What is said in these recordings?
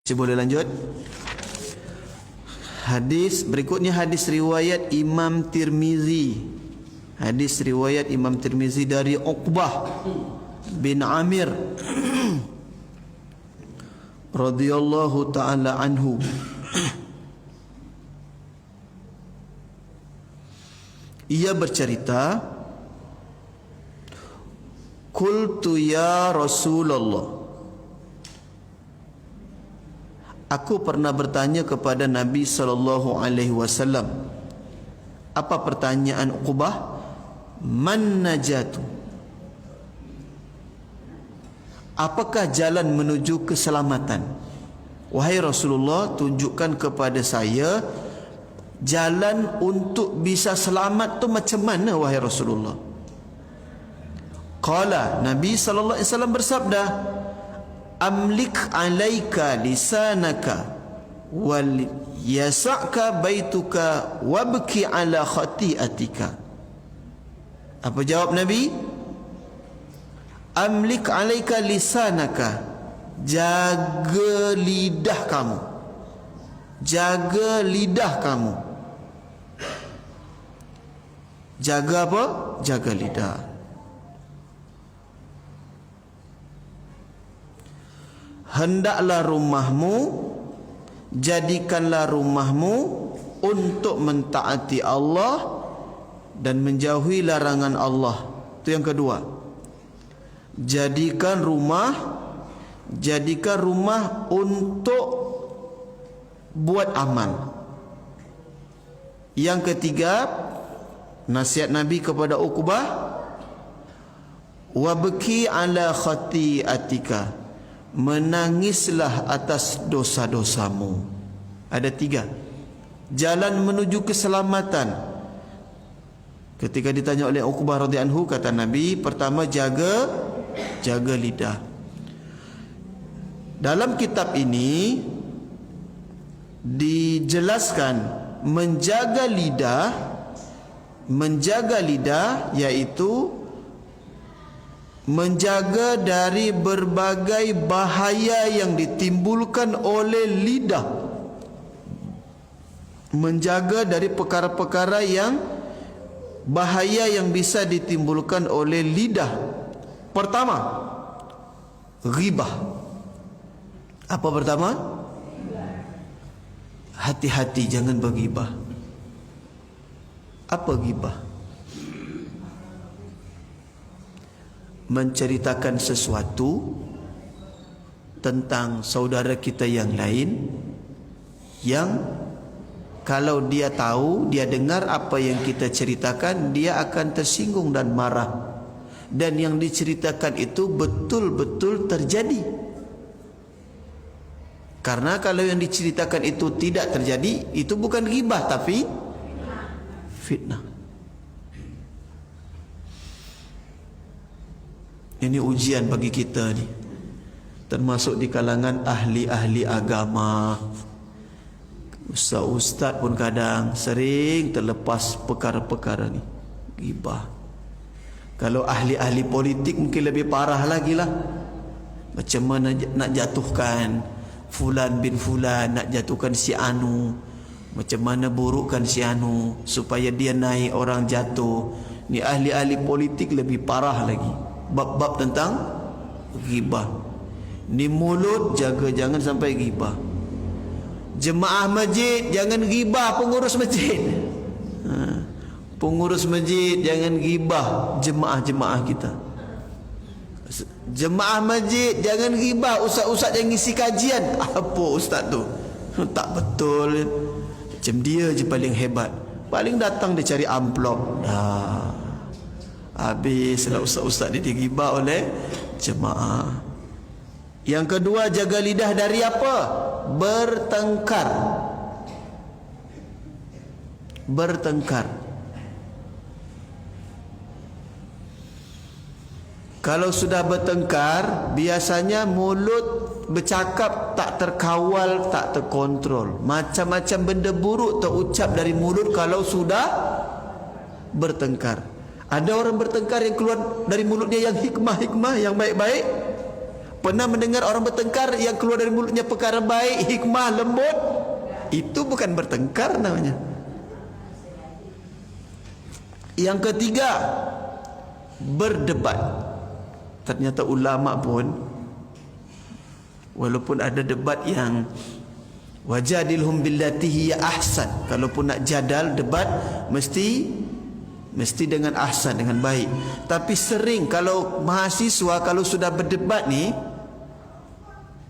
Saya boleh lanjut. Hadis berikutnya, hadis riwayat Imam Tirmizi. Hadis riwayat Imam Tirmizi dari Uqbah bin Amir radhiyallahu taala anhu. Ia bercerita, qultu ya Rasulullah, aku pernah bertanya kepada Nabi sallallahu alaihi wasallam. Apa pertanyaan Uqbah? Man najatu? Apakah jalan menuju keselamatan? Wahai Rasulullah, tunjukkan kepada saya jalan untuk bisa selamat tu macam mana, wahai Rasulullah. Qala, Nabi sallallahu alaihi wasallam bersabda, amlik alaika lisanaka wal yasa'ka baituka wabki ala khati'atika. Apa jawab Nabi? Amlik alaika lisanaka, jaga lidah kamu, jaga lidah kamu. Jaga apa? Jaga lidah. Hendaklah rumahmu, jadikanlah rumahmu untuk mentaati Allah dan menjauhi larangan Allah. Itu yang kedua. Jadikan rumah untuk buat amal. Yang ketiga, nasihat Nabi kepada Uqbah, wabki ala khati'atika, menangislah atas dosa-dosamu. Ada tiga jalan menuju keselamatan. Ketika ditanya oleh Uqbah radhiyallahu anhu, kata Nabi, pertama jaga lidah. Dalam kitab ini dijelaskan menjaga lidah yaitu menjaga dari berbagai bahaya yang ditimbulkan oleh lidah. Menjaga dari perkara-perkara yang bahaya yang bisa ditimbulkan oleh lidah. Pertama, ghibah. Apa pertama? Hati-hati jangan berghibah. Apa ghibah? Menceritakan sesuatu tentang saudara kita yang lain yang kalau dia tahu, dia dengar apa yang kita ceritakan, dia akan tersinggung dan marah. Dan yang diceritakan itu betul-betul terjadi. Karena kalau yang diceritakan itu tidak terjadi, itu bukan ghibah tapi fitnah. Ini ujian bagi kita ni, termasuk di kalangan ahli-ahli agama. Ustaz-ustaz pun kadang sering terlepas perkara-perkara ni, ghibah. Kalau ahli-ahli politik mungkin lebih parah lagi lah. Macam mana nak jatuhkan fulan bin fulan, nak jatuhkan si anu, macam mana burukkan si anu supaya dia naik, orang jatuh. Ni ahli-ahli politik lebih parah lagi, bab-bab tentang ghibah. Ni mulut jaga jangan sampai ghibah. Jemaah masjid jangan ghibah pengurus masjid. Pengurus masjid jangan ghibah jemaah-jemaah kita. Jemaah masjid jangan ghibah ustaz-ustaz yang ngisi kajian. Apa ustaz tu? Tak betul. Macam dia je paling hebat. Paling datang dia cari amplop. Habislah ustaz-ustaz dia dighibah oleh jemaah. Yang kedua, jaga lidah dari apa? Bertengkar. Kalau sudah bertengkar, biasanya mulut bercakap tak terkawal, tak terkontrol. Macam-macam benda buruk terucap dari mulut kalau sudah bertengkar. Ada orang bertengkar yang keluar dari mulutnya yang hikmah-hikmah, yang baik-baik. Pernah mendengar orang bertengkar yang keluar dari mulutnya perkara baik, hikmah, lembut? Itu bukan bertengkar namanya. Yang ketiga, berdebat. Ternyata ulama pun, walaupun ada debat yang wajadilhum billati hiya ahsan, kalaupun nak jadal debat mesti dengan ahsan, dengan baik. Tapi sering kalau mahasiswa kalau sudah berdebat ni,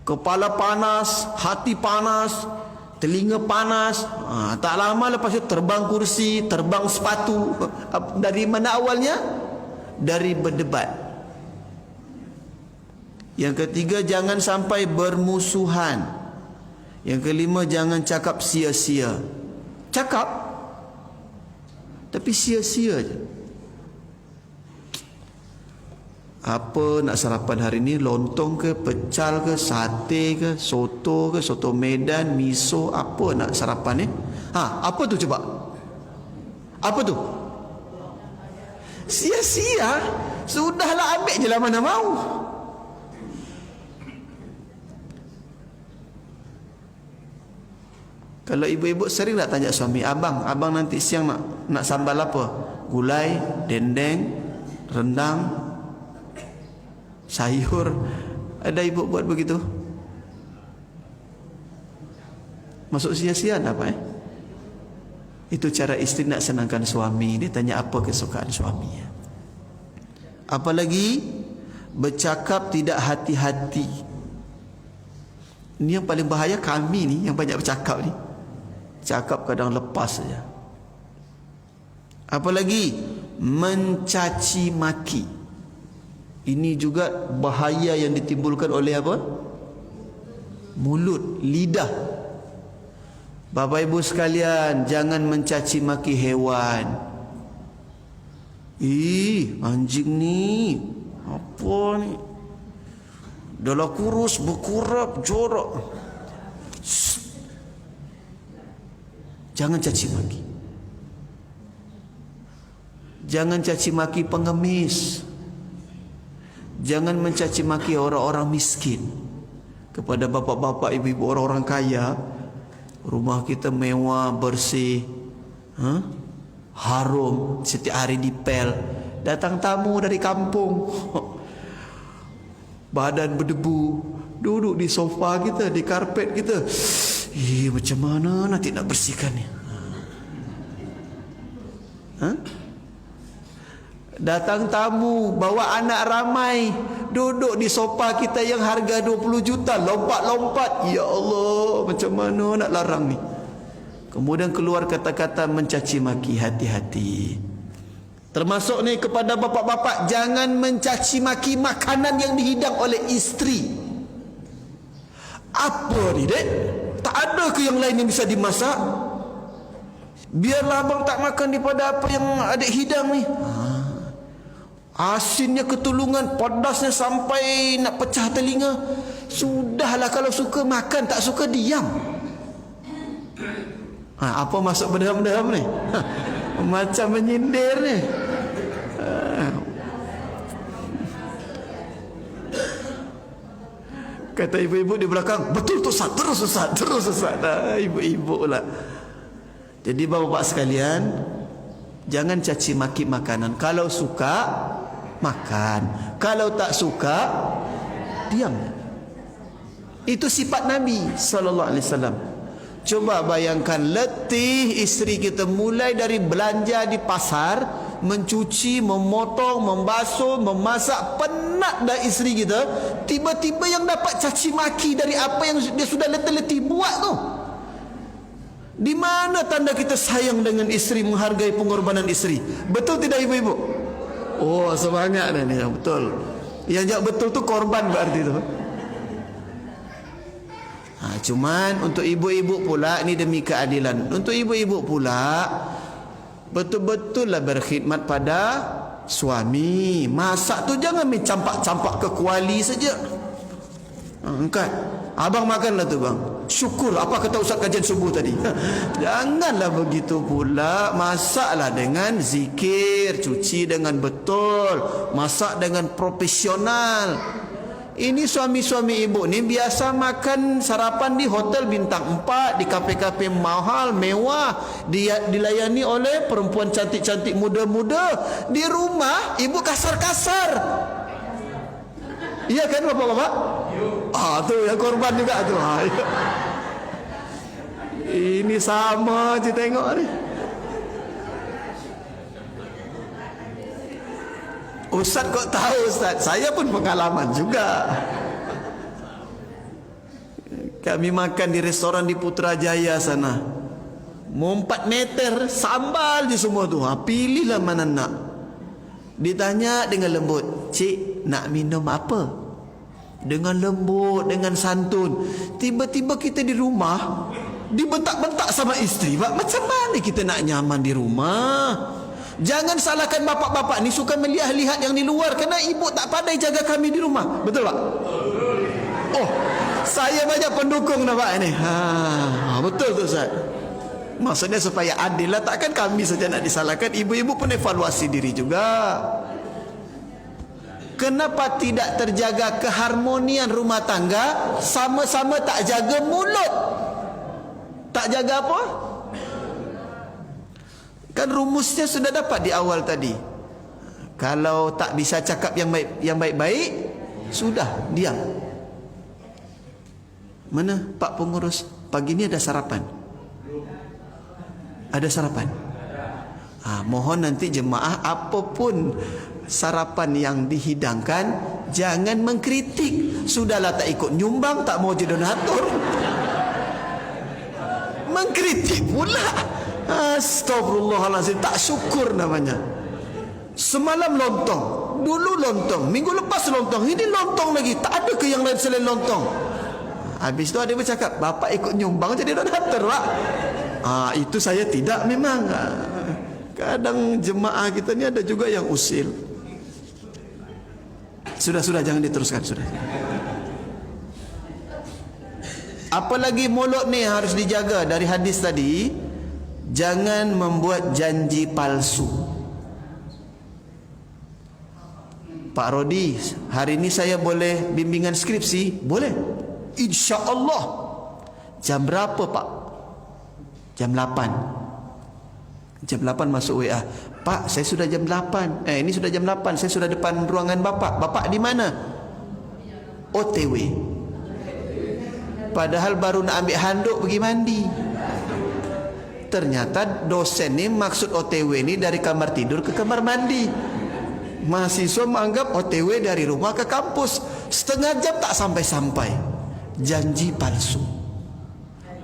kepala panas, hati panas, telinga panas, tak lama lepas itu terbang kursi, terbang sepatu. Dari mana awalnya? Dari berdebat. Yang ketiga, jangan sampai bermusuhan. Yang kelima, jangan cakap sia-sia. Cakap, tapi sia-sia je. Apa nak sarapan hari ni? Lontong ke, pecal ke, sate ke, soto ke, soto Medan, miso, apa nak sarapan ni? Apa tu coba? Apa tu? Sia-sia. Sudahlah, ambil je lah, mana mau. Kalau ibu-ibu sering tak tanya suami, abang nanti siang nak sambal apa? Gulai, dendeng, rendang, sayur. Ada ibu buat begitu? Masuk sia-sia tak apa? Itu cara isteri nak senangkan suami. Dia tanya apa kesukaan suaminya. Apalagi bercakap tidak hati-hati. Ini yang paling bahaya, kami ni yang banyak bercakap ni. Cakap kadang lepas saja. Apalagi mencaci maki. Ini juga bahaya yang ditimbulkan oleh apa? Mulut, lidah. Bapak ibu sekalian, jangan mencaci maki hewan. Anjing ni apa ni? Dah kurus, berkurap, jorok. Jangan caci maki. Jangan caci maki pengemis. Jangan mencaci maki orang-orang miskin. Kepada bapak-bapak, ibu-ibu, orang-orang kaya, rumah kita mewah, bersih, harum, setiap hari dipel. Datang tamu dari kampung, badan berdebu, duduk di sofa kita, di karpet kita. Macam mana nanti nak bersihkannya? Datang tamu, bawa anak ramai, duduk di sofa kita yang harga 20 juta, lompat-lompat. Ya Allah, macam mana nak larang ni? Kemudian keluar kata-kata mencaci maki, hati-hati. Termasuk ni kepada bapak-bapak, jangan mencaci maki makanan yang dihidang oleh isteri. Apa ni, dek? Tak ada ke yang lain yang bisa dimasak? Biarlah abang tak makan daripada apa yang adik hidang ni. Asinnya ketulungan, pedasnya sampai nak pecah telinga. Sudahlah, kalau suka makan, tak suka diam. Apa masuk berderam-deram ni? Macam menyindir ni. Kata ibu-ibu di belakang, betul tu Ustaz, terus Ustaz, terus Ustaz. Ibu-ibu lah. Jadi bapak-bapak sekalian, jangan caci maki makanan. Kalau suka, makan. Kalau tak suka, diam. Itu sifat Nabi SAW. Coba bayangkan, letih isteri kita, mulai dari belanja di pasar, mencuci, memotong, membasuh, memasak, penat dah isteri kita. Tiba-tiba yang dapat caci maki dari apa yang dia sudah letih-letih buat tu. Di mana tanda kita sayang dengan isteri, menghargai pengorbanan isteri? Betul tidak ibu-ibu? Oh, semangat dah ni, betul. Yang jawab betul tu korban berarti tu. Cuman untuk ibu-ibu pula, ni demi keadilan. Untuk ibu-ibu pula, betul-betullah berkhidmat pada suami. Masak tu jangan main campak-campak ke kuali saja. Angkat, abang makanlah tu bang. Syukur, apa kata ustaz kajian subuh tadi? Janganlah begitu pula. Masaklah dengan zikir, cuci dengan betul, masak dengan profesional. Ini suami-suami ibu ni biasa makan sarapan di hotel bintang 4, di kafe-kafe mahal, mewah, dilayani oleh perempuan cantik-cantik muda-muda. Di rumah ibu kasar-kasar. Iya kan bapak-bapak? Tu yang korban juga tu. Ini sama je tengok ni. Ustaz kok tahu Ustaz? Saya pun pengalaman juga. Kami makan di restoran di Putrajaya sana. Mau 4 meter sambal je semua tu. Pilihlah mana nak. Ditanya dengan lembut, "Cik, nak minum apa?" Dengan lembut, dengan santun. Tiba-tiba kita di rumah dibentak-bentak sama isteri. Macam mana kita nak nyaman di rumah? Jangan salahkan bapak-bapak ni suka melihat-lihat yang di luar kerana ibu tak pandai jaga kami di rumah. Betul tak? Oh, saya banyak pendukung nampak ni. Betul tu Ustaz. Maksudnya supaya adil lah. Takkan kami saja nak disalahkan. Ibu-ibu pun evaluasi diri juga. Kenapa tidak terjaga keharmonian rumah tangga? Sama-sama tak jaga mulut. Tak jaga apa? Kan rumusnya sudah dapat di awal tadi. Kalau tak bisa cakap yang baik-baik, sudah diam. Mana Pak Pengurus? Pagi ni ada sarapan? Ada sarapan? Mohon nanti jemaah apapun sarapan yang dihidangkan jangan mengkritik. Sudahlah tak ikut nyumbang, tak mau jadi donatur. Mengkritik pula. Astagfirullahalazim, tak syukur namanya. Semalam lontong, dulu lontong, minggu lepas lontong, ini lontong lagi. Tak ada ke yang lain selain lontong? Habis tu ada yang bercakap, "Bapak ikut nyumbang jadi donatur Pak." Itu saya tidak memang. Kadang jemaah kita ni ada juga yang usil. Sudah jangan diteruskan, sudah. Apalagi mulut ni harus dijaga dari hadis tadi. Jangan membuat janji palsu. Pak Rodi, hari ini saya boleh bimbingan skripsi? Boleh. InsyaAllah. Jam berapa Pak? Jam 8. Jam 8 masuk WA. "Pak, saya sudah jam 8. Ini sudah jam 8. Saya sudah depan ruangan Bapak. Bapak di mana?" OTW. Padahal baru nak ambil handuk pergi mandi. Ternyata dosen ni maksud OTW ni dari kamar tidur ke kamar mandi. Mahasiswa menganggap OTW dari rumah ke kampus. Setengah jam tak sampai-sampai. Janji palsu.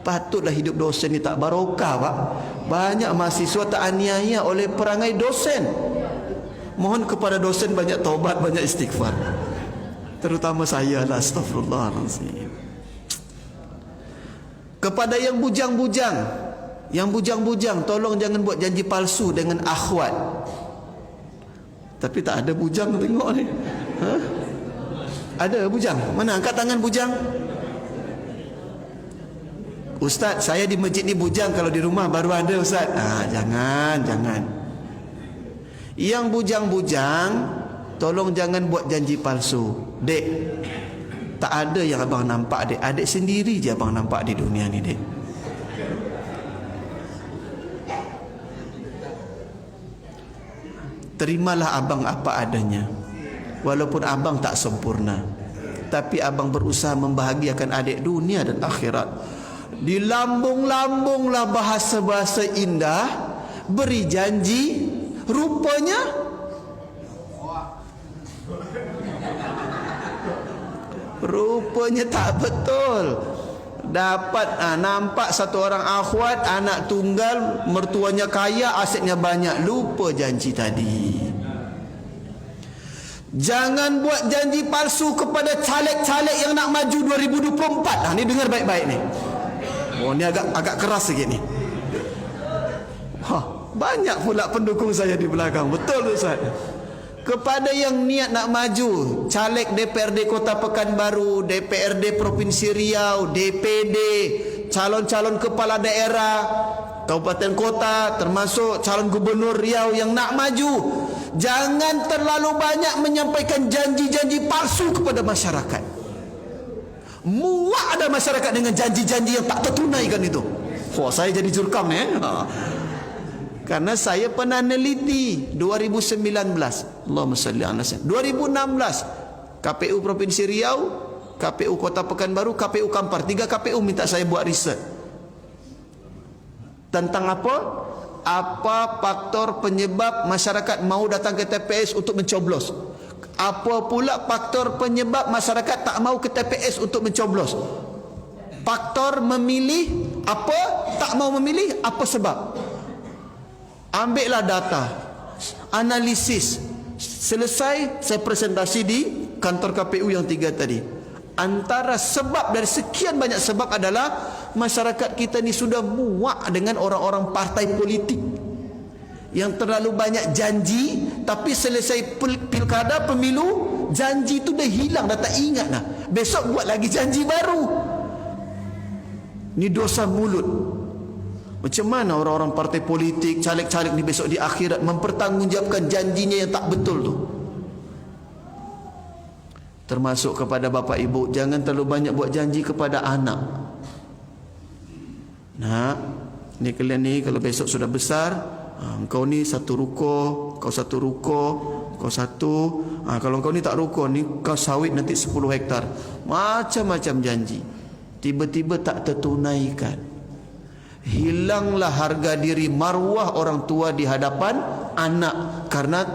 Patutlah hidup dosen ni tak barokah Pak. Banyak mahasiswa tak aniaya oleh perangai dosen. Mohon kepada dosen banyak taubat, banyak istighfar. Terutama saya lah, astagfirullahaladzim. Kepada yang bujang-bujang, tolong jangan buat janji palsu dengan akhwat. Tapi tak ada bujang tengok ni. Ada bujang? Mana? Angkat tangan bujang. "Ustaz, saya di masjid ni bujang, kalau di rumah baru ada Ustaz." Jangan. Yang bujang-bujang, tolong jangan buat janji palsu. Dek, tak ada yang abang nampak dek. Adik sendiri je abang nampak di dunia ni dek. Terimalah abang apa adanya. Walaupun abang tak sempurna, tapi abang berusaha membahagiakan adik dunia dan akhirat. Dilambung-lambunglah bahasa-bahasa indah, beri janji, rupanya tak betul. Dapat nampak satu orang akhwat, anak tunggal, mertuanya kaya, asetnya banyak, lupa janji tadi. Jangan buat janji palsu kepada caleg-caleg yang nak maju 2024. Ni dengar baik-baik ni. Ni agak keras sikit ni. Banyak pula pendukung saya di belakang. Betul Ustaz. Kepada yang niat nak maju, caleg DPRD Kota Pekanbaru, DPRD Provinsi Riau, DPD, calon-calon kepala daerah, kabupaten kota, termasuk calon gubernur Riau yang nak maju, jangan terlalu banyak menyampaikan janji-janji palsu kepada masyarakat. Muak ada masyarakat dengan janji-janji yang tak tertunaikan itu. Saya jadi jurkam ni. Karena saya pernah neliti 2019, Allahumma salli ala sayyidina, 2016 KPU Provinsi Riau, KPU Kota Pekanbaru, KPU Kampar, 3 KPU minta saya buat riset tentang apa faktor penyebab masyarakat mau datang ke TPS untuk mencoblos, apa pula faktor penyebab masyarakat tak mau ke TPS untuk mencoblos, faktor memilih apa, tak mau memilih apa sebab. Ambillah data, analisis, selesai saya presentasi di kantor KPU yang 3 tadi. Antara sebab dari sekian banyak sebab adalah masyarakat kita ni sudah muak dengan orang-orang partai politik yang terlalu banyak janji, tapi selesai pilkada pemilu janji tu dah hilang, dah tak ingat dah. Besok buat lagi janji baru. Ni dosa mulut. Macam mana orang-orang partai politik, caleg-caleg ni besok di akhirat mempertanggungjawabkan janjinya yang tak betul tu? Termasuk kepada bapa ibu, jangan terlalu banyak buat janji kepada anak. Nak, ni kalian ni kalau besok sudah besar, kau ni satu ruko, kau satu ruko, kau satu, kalau kau ni tak ruko ni kau sawit nanti 10 hektar. Macam-macam janji, tiba-tiba tak tertunaikan. Hilanglah harga diri, marwah orang tua di hadapan anak karena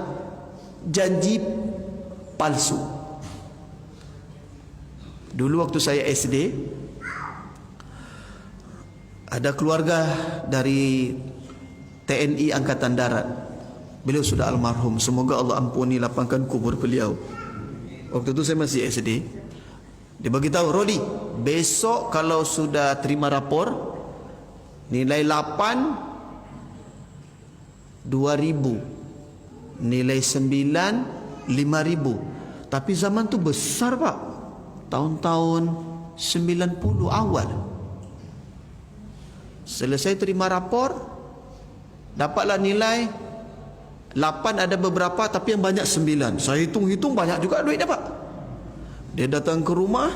janji palsu. Dulu waktu saya SD, ada keluarga dari TNI Angkatan Darat. Beliau sudah almarhum, semoga Allah ampuni, lapangkan kubur beliau. Waktu itu saya masih SD. Dia bagi tahu, Rodi, besok kalau sudah terima rapor nilai 8 2.000, nilai 9 5.000. Tapi zaman tu besar pak, tahun-tahun 90 awal. Selesai terima rapor, dapatlah nilai 8, ada beberapa tapi yang banyak 9. Saya hitung-hitung banyak juga duit dapat. Dia datang ke rumah,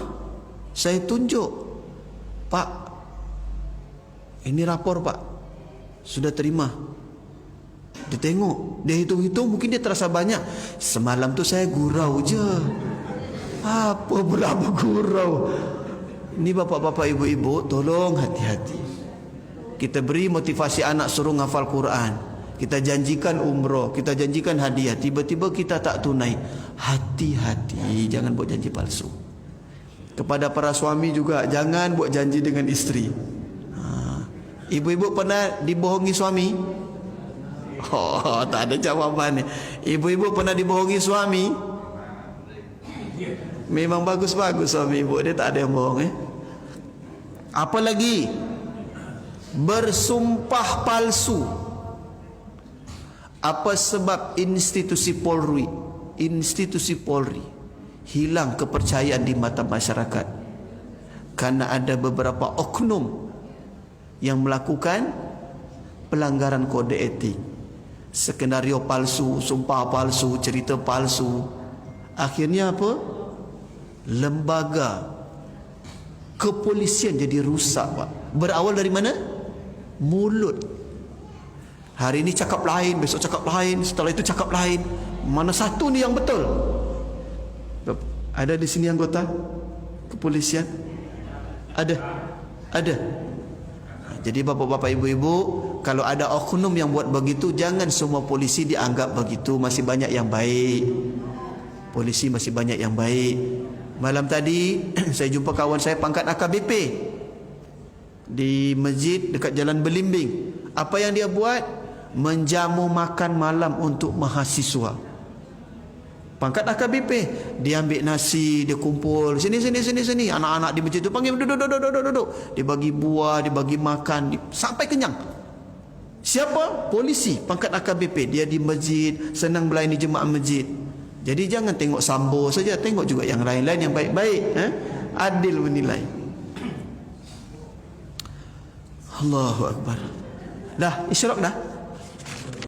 saya tunjuk, Pak, ini rapor pak, sudah terima. Dia tengok, dia hitung-hitung, mungkin dia terasa banyak. Semalam tu saya gurau je. Apa berapa gurau? Ini bapak-bapak ibu-ibu, tolong hati-hati. Kita beri motivasi anak suruh ngafal Quran, kita janjikan umroh, kita janjikan hadiah, tiba-tiba kita tak tunai. Hati-hati, jangan buat janji palsu. Kepada para suami juga, jangan buat janji dengan isteri. Ibu-ibu pernah dibohongi suami? Oh, tak ada jawaban ni. Ibu-ibu pernah dibohongi suami? Memang bagus-bagus suami ibu, dia tak ada yang bohong. Apa lagi? Bersumpah palsu. Apa sebab institusi Polri hilang kepercayaan di mata masyarakat? Karena ada beberapa oknum yang melakukan pelanggaran kode etik, skenario palsu, sumpah palsu, cerita palsu. Akhirnya apa? Lembaga kepolisian jadi rusak pak. Berawal dari mana? Mulut. Hari ini cakap lain, besok cakap lain, setelah itu cakap lain. Mana satu ni yang betul? Ada di sini anggota kepolisian? Ada. Jadi bapak-bapak ibu-ibu, kalau ada oknum yang buat begitu, jangan semua polisi dianggap begitu. Masih banyak yang baik. Polisi masih banyak yang baik. Malam tadi saya jumpa kawan saya pangkat AKBP di masjid dekat Jalan Belimbing. Apa yang dia buat? Menjamu makan malam untuk mahasiswa. Pangkat AKBP, dia ambil nasi, dia kumpul sini. Anak-anak di masjid tu panggil duduk. Dia bagi buah, dia bagi makan, sampai kenyang. Siapa? Polisi pangkat AKBP. Dia di masjid, senang melayani jemaah masjid. Jadi jangan tengok Sambo saja, tengok juga yang lain-lain yang baik-baik. Adil menilai. Allahu Akbar. Dah, isyraq dah.